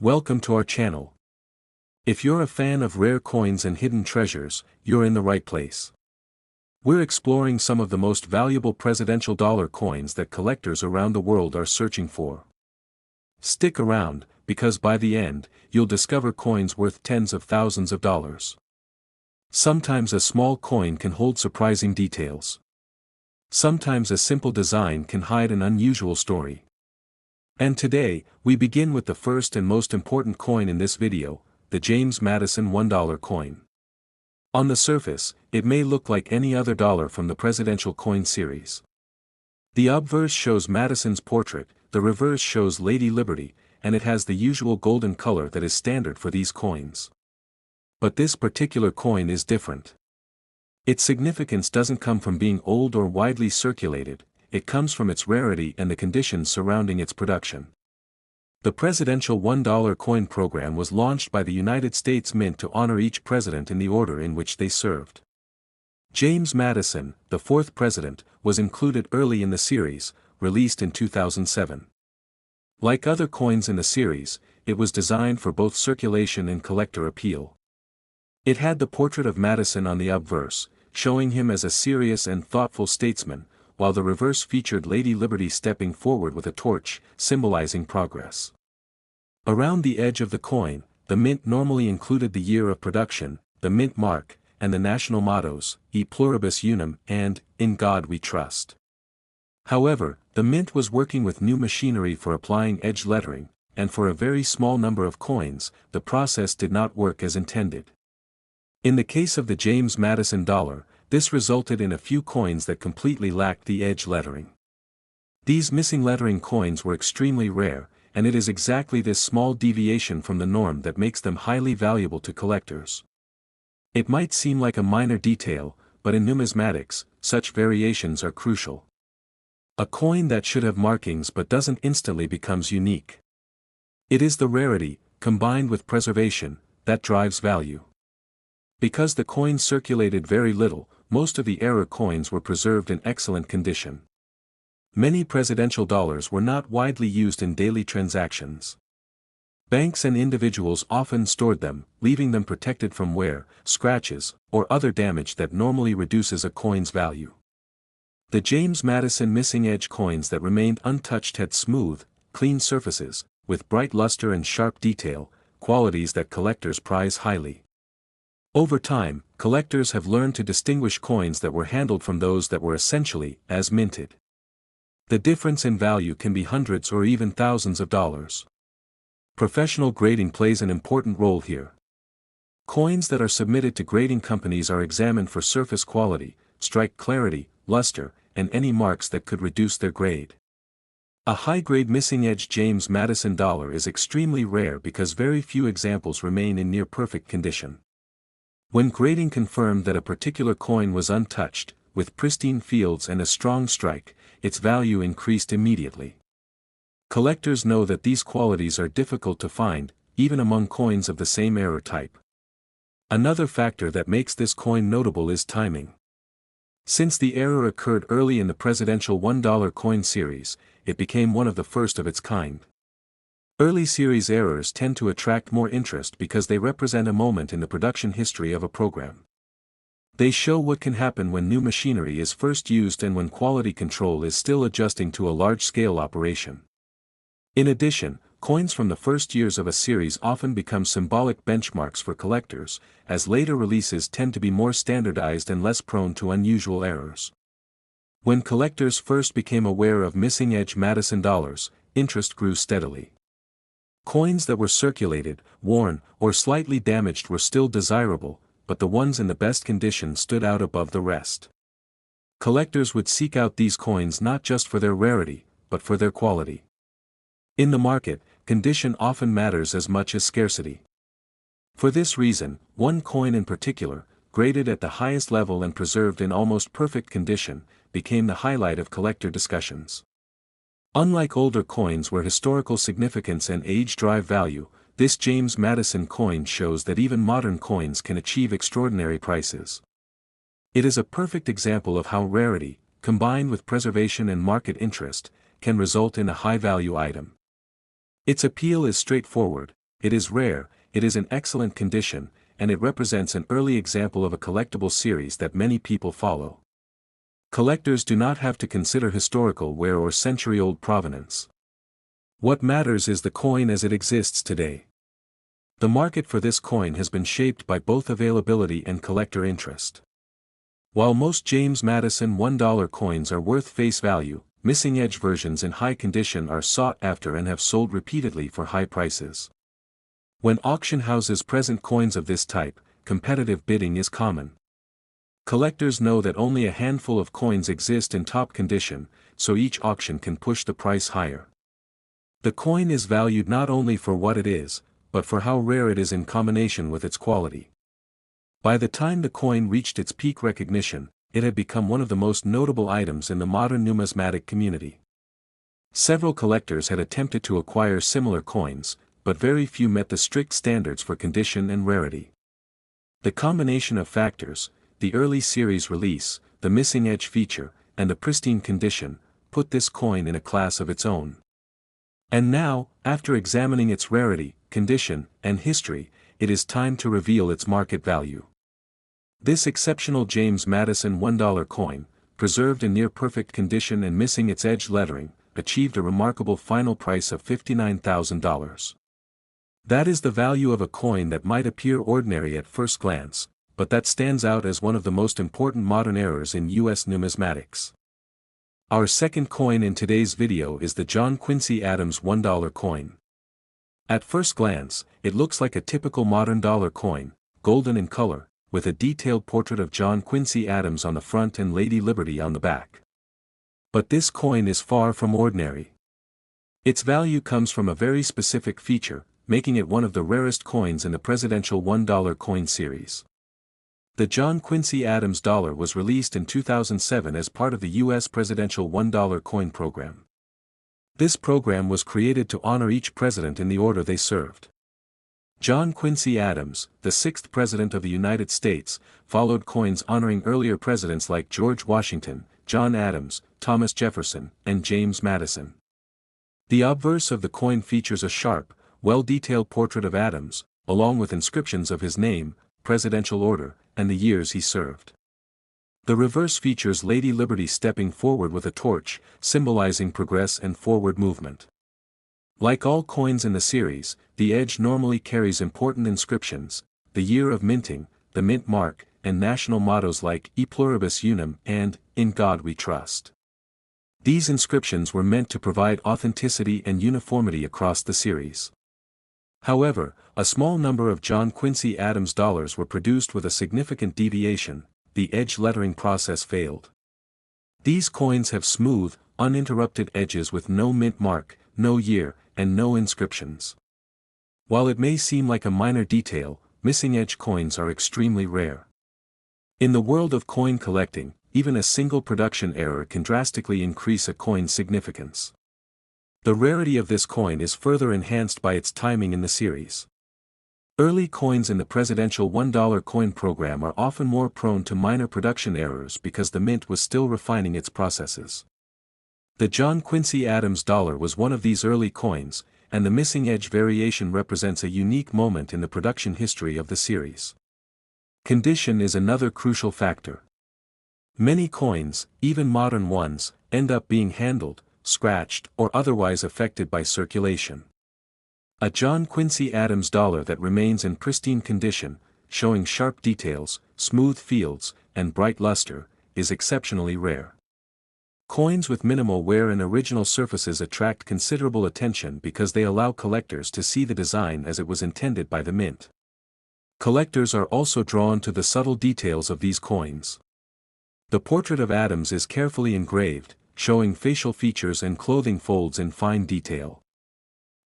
Welcome to our channel. If you're a fan of rare coins and hidden treasures, you're in the right place. We're exploring some of the most valuable presidential dollar coins that collectors around the world are searching for. Stick around, because by the end, you'll discover coins worth tens of thousands of dollars. Sometimes a small coin can hold surprising details. Sometimes a simple design can hide an unusual story. And today, we begin with the first and most important coin in this video, the James Madison $1 coin. On the surface, it may look like any other dollar from the presidential coin series. The obverse shows Madison's portrait, the reverse shows Lady Liberty, and it has the usual golden color that is standard for these coins. But this particular coin is different. Its significance doesn't come from being old or widely circulated, it comes from its rarity and the conditions surrounding its production. The presidential $1 coin program was launched by the United States Mint to honor each president in the order in which they served. James Madison, the fourth president, was included early in the series, released in 2007. Like other coins in the series, it was designed for both circulation and collector appeal. It had the portrait of Madison on the obverse, showing him as a serious and thoughtful statesman, while the reverse featured Lady Liberty stepping forward with a torch, symbolizing progress. Around the edge of the coin, the mint normally included the year of production, the mint mark, and the national mottos, E pluribus unum and In God We Trust. However, the mint was working with new machinery for applying edge lettering, and for a very small number of coins, the process did not work as intended. In the case of the James Madison dollar, this resulted in a few coins that completely lacked the edge lettering. These missing lettering coins were extremely rare, and it is exactly this small deviation from the norm that makes them highly valuable to collectors. It might seem like a minor detail, but in numismatics, such variations are crucial. A coin that should have markings but doesn't instantly becomes unique. It is the rarity, combined with preservation, that drives value. Because the coin circulated very little, most of the error coins were preserved in excellent condition. Many presidential dollars were not widely used in daily transactions. Banks and individuals often stored them, leaving them protected from wear, scratches, or other damage that normally reduces a coin's value. The James Madison missing edge coins that remained untouched had smooth, clean surfaces, with bright luster and sharp detail, qualities that collectors prize highly. Over time, collectors have learned to distinguish coins that were handled from those that were essentially as minted. The difference in value can be hundreds or even thousands of dollars. Professional grading plays an important role here. Coins that are submitted to grading companies are examined for surface quality, strike clarity, luster, and any marks that could reduce their grade. A high-grade missing-edge James Madison dollar is extremely rare because very few examples remain in near-perfect condition. When grading confirmed that a particular coin was untouched, with pristine fields and a strong strike, its value increased immediately. Collectors know that these qualities are difficult to find, even among coins of the same error type. Another factor that makes this coin notable is timing. Since the error occurred early in the presidential $1 coin series, it became one of the first of its kind. Early series errors tend to attract more interest because they represent a moment in the production history of a program. They show what can happen when new machinery is first used and when quality control is still adjusting to a large-scale operation. In addition, coins from the first years of a series often become symbolic benchmarks for collectors, as later releases tend to be more standardized and less prone to unusual errors. When collectors first became aware of missing-edge Madison dollars, interest grew steadily. Coins that were circulated, worn, or slightly damaged were still desirable, but the ones in the best condition stood out above the rest. Collectors would seek out these coins not just for their rarity, but for their quality. In the market, condition often matters as much as scarcity. For this reason, one coin in particular, graded at the highest level and preserved in almost perfect condition, became the highlight of collector discussions. Unlike older coins where historical significance and age drive value, this James Madison coin shows that even modern coins can achieve extraordinary prices. It is a perfect example of how rarity, combined with preservation and market interest, can result in a high-value item. Its appeal is straightforward: it is rare, it is in excellent condition, and it represents an early example of a collectible series that many people follow. Collectors do not have to consider historical wear or century-old provenance. What matters is the coin as it exists today. The market for this coin has been shaped by both availability and collector interest. While most James Madison $1 coins are worth face value, missing edge versions in high condition are sought after and have sold repeatedly for high prices. When auction houses present coins of this type, competitive bidding is common. Collectors know that only a handful of coins exist in top condition, so each auction can push the price higher. The coin is valued not only for what it is, but for how rare it is in combination with its quality. By the time the coin reached its peak recognition, it had become one of the most notable items in the modern numismatic community. Several collectors had attempted to acquire similar coins, but very few met the strict standards for condition and rarity. The combination of factors, the early series release, the missing edge feature, and the pristine condition, put this coin in a class of its own. And now, after examining its rarity, condition, and history, it is time to reveal its market value. This exceptional James Madison $1 coin, preserved in near-perfect condition and missing its edge lettering, achieved a remarkable final price of $59,000. That is the value of a coin that might appear ordinary at first glance, but that stands out as one of the most important modern errors in U.S. numismatics. Our second coin in today's video is the John Quincy Adams $1 coin. At first glance, it looks like a typical modern dollar coin, golden in color, with a detailed portrait of John Quincy Adams on the front and Lady Liberty on the back. But this coin is far from ordinary. Its value comes from a very specific feature, making it one of the rarest coins in the presidential $1 coin series. The John Quincy Adams dollar was released in 2007 as part of the U.S. presidential $1 coin program. This program was created to honor each president in the order they served. John Quincy Adams, the sixth President of the United States, followed coins honoring earlier presidents like George Washington, John Adams, Thomas Jefferson, and James Madison. The obverse of the coin features a sharp, well-detailed portrait of Adams, along with inscriptions of his name, presidential order, and the years he served. The reverse features Lady Liberty stepping forward with a torch, symbolizing progress and forward movement. Like all coins in the series, the edge normally carries important inscriptions, the year of minting, the mint mark, and national mottos like E pluribus unum and In God We Trust. These inscriptions were meant to provide authenticity and uniformity across the series. However, a small number of John Quincy Adams dollars were produced with a significant deviation. The edge lettering process failed. These coins have smooth, uninterrupted edges with no mint mark, no year, and no inscriptions. While it may seem like a minor detail, missing edge coins are extremely rare. In the world of coin collecting, even a single production error can drastically increase a coin's significance. The rarity of this coin is further enhanced by its timing in the series. Early coins in the presidential $1 coin program are often more prone to minor production errors because the mint was still refining its processes. The John Quincy Adams dollar was one of these early coins, and the missing edge variation represents a unique moment in the production history of the series. Condition is another crucial factor. Many coins, even modern ones, end up being handled, scratched, or otherwise affected by circulation. A John Quincy Adams dollar that remains in pristine condition, showing sharp details, smooth fields, and bright luster, is exceptionally rare. Coins with minimal wear and original surfaces attract considerable attention because they allow collectors to see the design as it was intended by the mint. Collectors are also drawn to the subtle details of these coins. The portrait of Adams is carefully engraved, showing facial features and clothing folds in fine detail.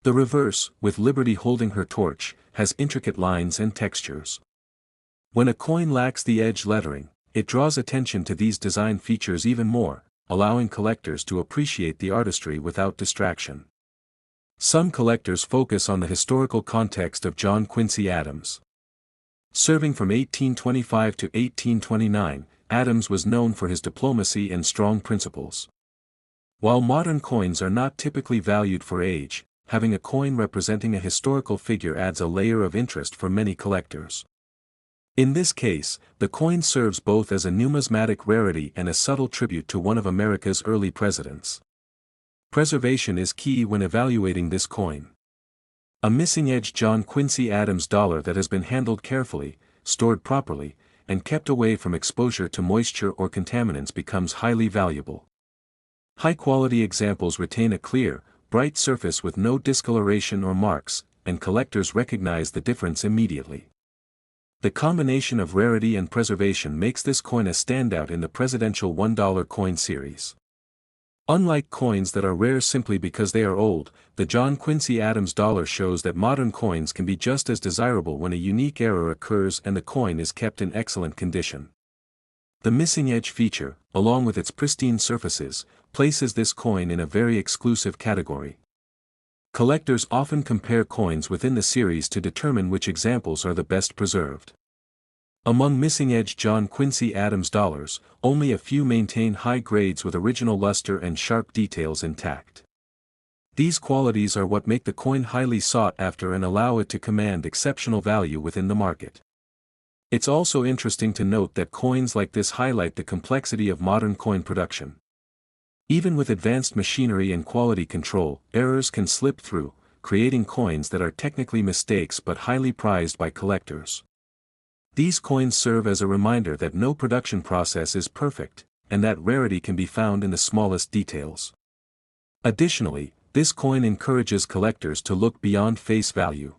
The reverse, with Liberty holding her torch, has intricate lines and textures. When a coin lacks the edge lettering, it draws attention to these design features even more, allowing collectors to appreciate the artistry without distraction. Some collectors focus on the historical context of John Quincy Adams. Serving from 1825 to 1829, Adams was known for his diplomacy and strong principles. While modern coins are not typically valued for age, having a coin representing a historical figure adds a layer of interest for many collectors. In this case, the coin serves both as a numismatic rarity and a subtle tribute to one of America's early presidents. Preservation is key when evaluating this coin. A missing-edge John Quincy Adams dollar that has been handled carefully, stored properly, and kept away from exposure to moisture or contaminants becomes highly valuable. High-quality examples retain a clear, bright surface with no discoloration or marks, and collectors recognize the difference immediately. The combination of rarity and preservation makes this coin a standout in the presidential $1 coin series. Unlike coins that are rare simply because they are old, the John Quincy Adams dollar shows that modern coins can be just as desirable when a unique error occurs and the coin is kept in excellent condition. The missing edge feature, along with its pristine surfaces, places this coin in a very exclusive category. Collectors often compare coins within the series to determine which examples are the best preserved. Among missing-edge John Quincy Adams dollars, only a few maintain high grades with original luster and sharp details intact. These qualities are what make the coin highly sought after and allow it to command exceptional value within the market. It's also interesting to note that coins like this highlight the complexity of modern coin production. Even with advanced machinery and quality control, errors can slip through, creating coins that are technically mistakes but highly prized by collectors. These coins serve as a reminder that no production process is perfect, and that rarity can be found in the smallest details. Additionally, this coin encourages collectors to look beyond face value.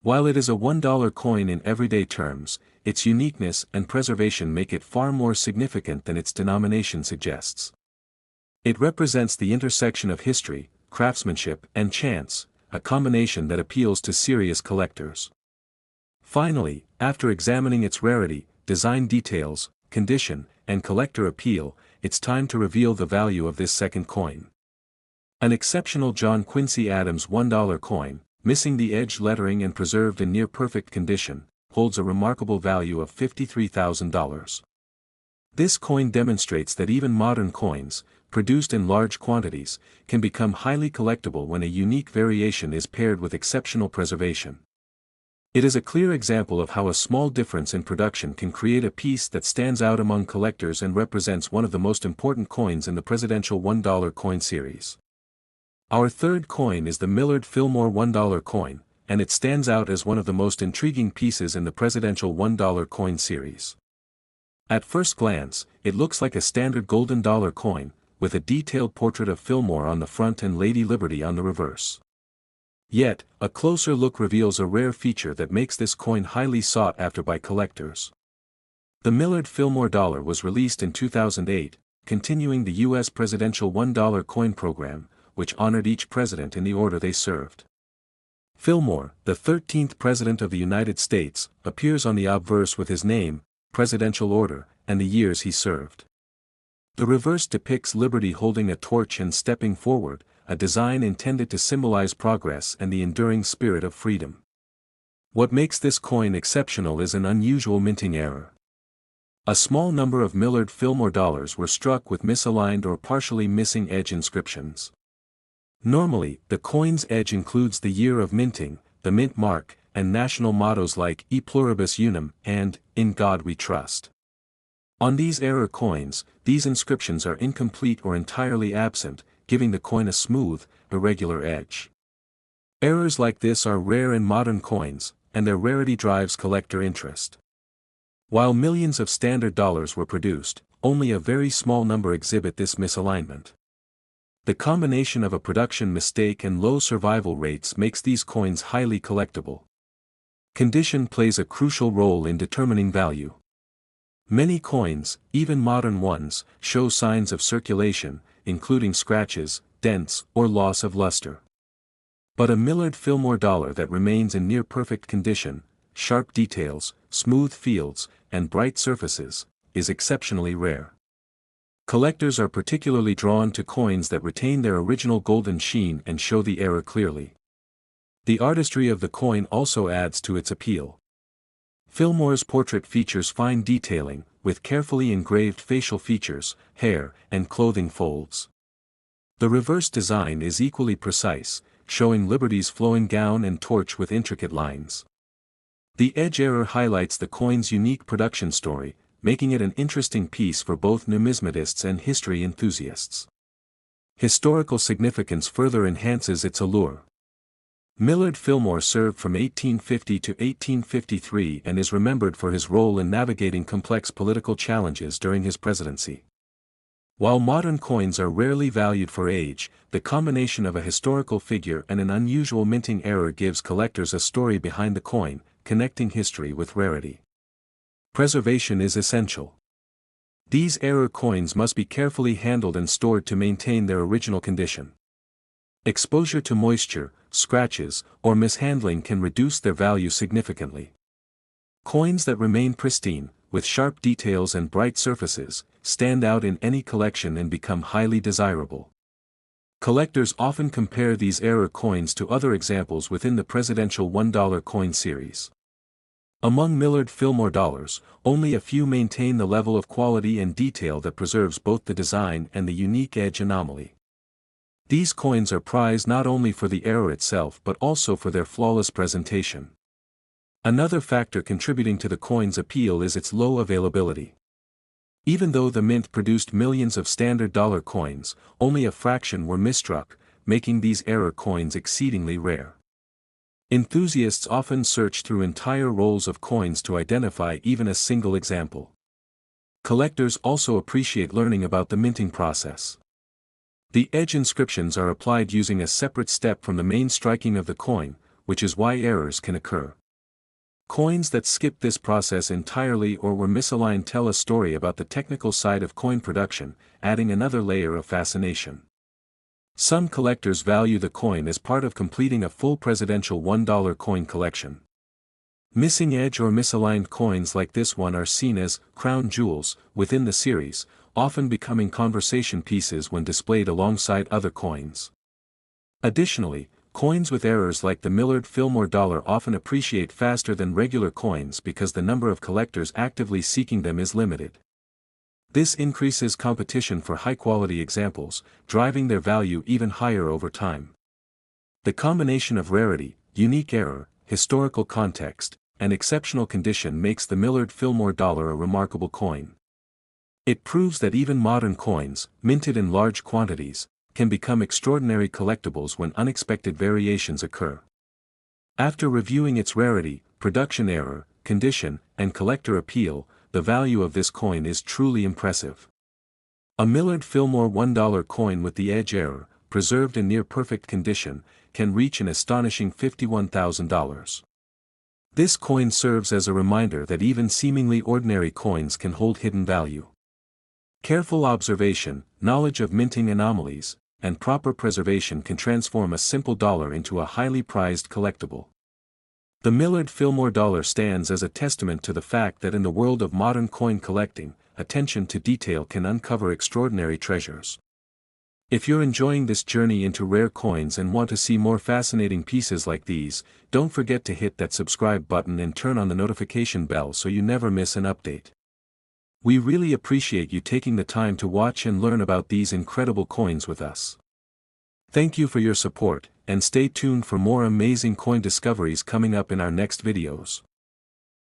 While it is a $1 coin in everyday terms, its uniqueness and preservation make it far more significant than its denomination suggests. It represents the intersection of history, craftsmanship, and chance, a combination that appeals to serious collectors. Finally, after examining its rarity, design details, condition, and collector appeal, it's time to reveal the value of this second coin. An exceptional John Quincy Adams $1 coin, missing the edge lettering and preserved in near-perfect condition, holds a remarkable value of $53,000. This coin demonstrates that even modern coins, produced in large quantities, can become highly collectible when a unique variation is paired with exceptional preservation. It is a clear example of how a small difference in production can create a piece that stands out among collectors and represents one of the most important coins in the presidential $1 coin series. Our third coin is the Millard Fillmore $1 coin, and it stands out as one of the most intriguing pieces in the presidential $1 coin series. At first glance, it looks like a standard golden dollar coin, with a detailed portrait of Fillmore on the front and Lady Liberty on the reverse. Yet, a closer look reveals a rare feature that makes this coin highly sought after by collectors. The Millard Fillmore dollar was released in 2008, continuing the U.S. presidential $1 coin program, which honored each president in the order they served. Fillmore, the 13th President of the United States, appears on the obverse with his name, presidential order, and the years he served. The reverse depicts Liberty holding a torch and stepping forward, a design intended to symbolize progress and the enduring spirit of freedom. What makes this coin exceptional is an unusual minting error. A small number of Millard Fillmore dollars were struck with misaligned or partially missing edge inscriptions. Normally, the coin's edge includes the year of minting, the mint mark, and national mottos like E Pluribus Unum and In God We Trust. On these error coins, these inscriptions are incomplete or entirely absent, giving the coin a smooth, irregular edge. Errors like this are rare in modern coins, and their rarity drives collector interest. While millions of standard dollars were produced, only a very small number exhibit this misalignment. The combination of a production mistake and low survival rates makes these coins highly collectible. Condition plays a crucial role in determining value. Many coins, even modern ones, show signs of circulation, including scratches, dents, or loss of luster. But a Millard Fillmore dollar that remains in near-perfect condition, sharp details, smooth fields, and bright surfaces, is exceptionally rare. Collectors are particularly drawn to coins that retain their original golden sheen and show the error clearly. The artistry of the coin also adds to its appeal. Fillmore's portrait features fine detailing, with carefully engraved facial features, hair, and clothing folds. The reverse design is equally precise, showing liberties flowing gown and torch with intricate lines. The edge error highlights the coin's unique production story, making it an interesting piece for both numismatists and history enthusiasts. Historical significance further enhances its allure. Millard Fillmore served from 1850 to 1853 and is remembered for his role in navigating complex political challenges during his presidency. While modern coins are rarely valued for age, the combination of a historical figure and an unusual minting error gives collectors a story behind the coin, connecting history with rarity. Preservation is essential. These error coins must be carefully handled and stored to maintain their original condition. Exposure to moisture, scratches, or mishandling can reduce their value significantly. Coins that remain pristine, with sharp details and bright surfaces, stand out in any collection and become highly desirable. Collectors often compare these error coins to other examples within the presidential $1 coin series. Among Millard Fillmore dollars, only a few maintain the level of quality and detail that preserves both the design and the unique edge anomaly. These coins are prized not only for the error itself but also for their flawless presentation. Another factor contributing to the coin's appeal is its low availability. Even though the mint produced millions of standard dollar coins, only a fraction were misstruck, making these error coins exceedingly rare. Enthusiasts often search through entire rolls of coins to identify even a single example. Collectors also appreciate learning about the minting process. The edge inscriptions are applied using a separate step from the main striking of the coin, which is why errors can occur. Coins that skip this process entirely or were misaligned tell a story about the technical side of coin production, adding another layer of fascination. Some collectors value the coin as part of completing a full presidential $1 coin collection. Missing edge or misaligned coins like this one are seen as crown jewels within the series, often becoming conversation pieces when displayed alongside other coins. Additionally, coins with errors like the Millard Fillmore dollar often appreciate faster than regular coins because the number of collectors actively seeking them is limited. This increases competition for high-quality examples, driving their value even higher over time. The combination of rarity, unique error, historical context, and exceptional condition makes the Millard Fillmore dollar a remarkable coin. It proves that even modern coins, minted in large quantities, can become extraordinary collectibles when unexpected variations occur. After reviewing its rarity, production error, condition, and collector appeal, the value of this coin is truly impressive. A Millard Fillmore $1 coin with the edge error, preserved in near-perfect condition, can reach an astonishing $51,000. This coin serves as a reminder that even seemingly ordinary coins can hold hidden value. Careful observation, knowledge of minting anomalies, and proper preservation can transform a simple dollar into a highly prized collectible. The Millard Fillmore dollar stands as a testament to the fact that in the world of modern coin collecting, attention to detail can uncover extraordinary treasures. If you're enjoying this journey into rare coins and want to see more fascinating pieces like these, don't forget to hit that subscribe button and turn on the notification bell so you never miss an update. We really appreciate you taking the time to watch and learn about these incredible coins with us. Thank you for your support, and stay tuned for more amazing coin discoveries coming up in our next videos.